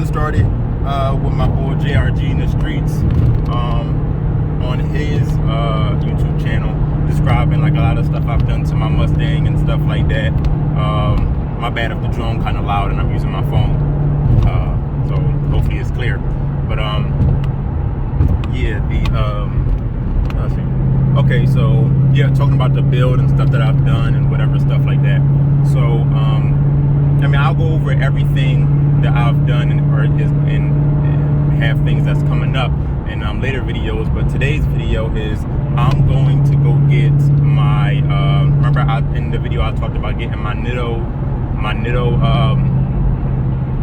started with my boy JRG in the streets on his YouTube channel, describing like a lot of stuff I've done to my Mustang and stuff like that. My bad if the drone kind of loud and I'm using my phone, so hopefully it's clear. But yeah, let's see. Okay, so yeah, talking about the build and stuff that I've done and whatever stuff like that. So I mean, I'll go over everything that I've done and have things that's coming up in later videos. But today's video is I'm going to go get my remember in the video I talked about getting my Nitto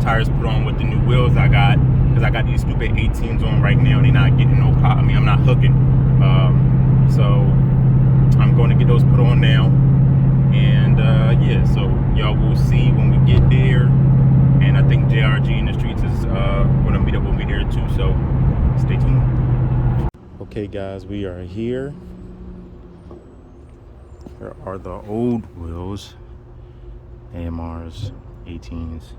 tires put on with the new wheels I got, because I got these stupid 18s on right now. They're not getting no pop. I mean, I'm not hooking. So I'm going to get those put on now, and yeah, so y'all will see when we get there. And I think JRG in the streets is going to meet up with me there too, so stay tuned. Okay guys, we are here. Here are the old wheels, AMRs, 18s,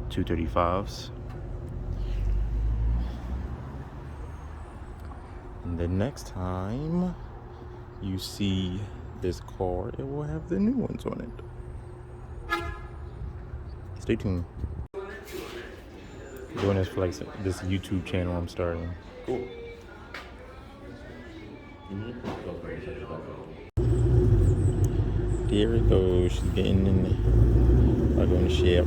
235s. And the next time you see this car, it will have the new ones on it. Stay tuned. I'm doing this for like this YouTube channel I'm starting. Cool. There it goes. She's getting in there. I'm going to share.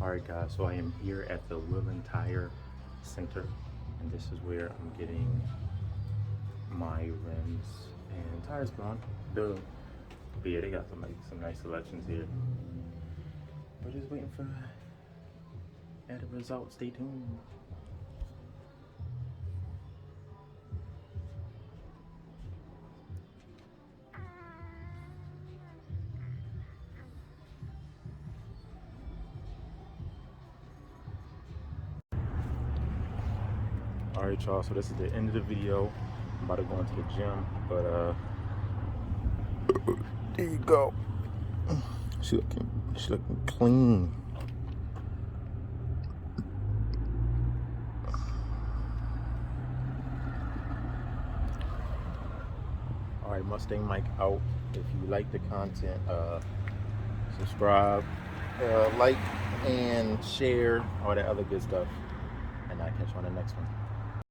Alright guys, so I am here at the Wheel and Tire Center, and this is where I'm getting my rims and tires put on. But yeah, they got some nice selections here. We're just waiting for the result. Stay tuned. Alright y'all, so this is the end of the video. I'm about to go into the gym, but there you go. She looking clean. Alright, Mustang Mike out. If you like the content, subscribe, like, and share, all that other good stuff. And I'll catch you on the next one.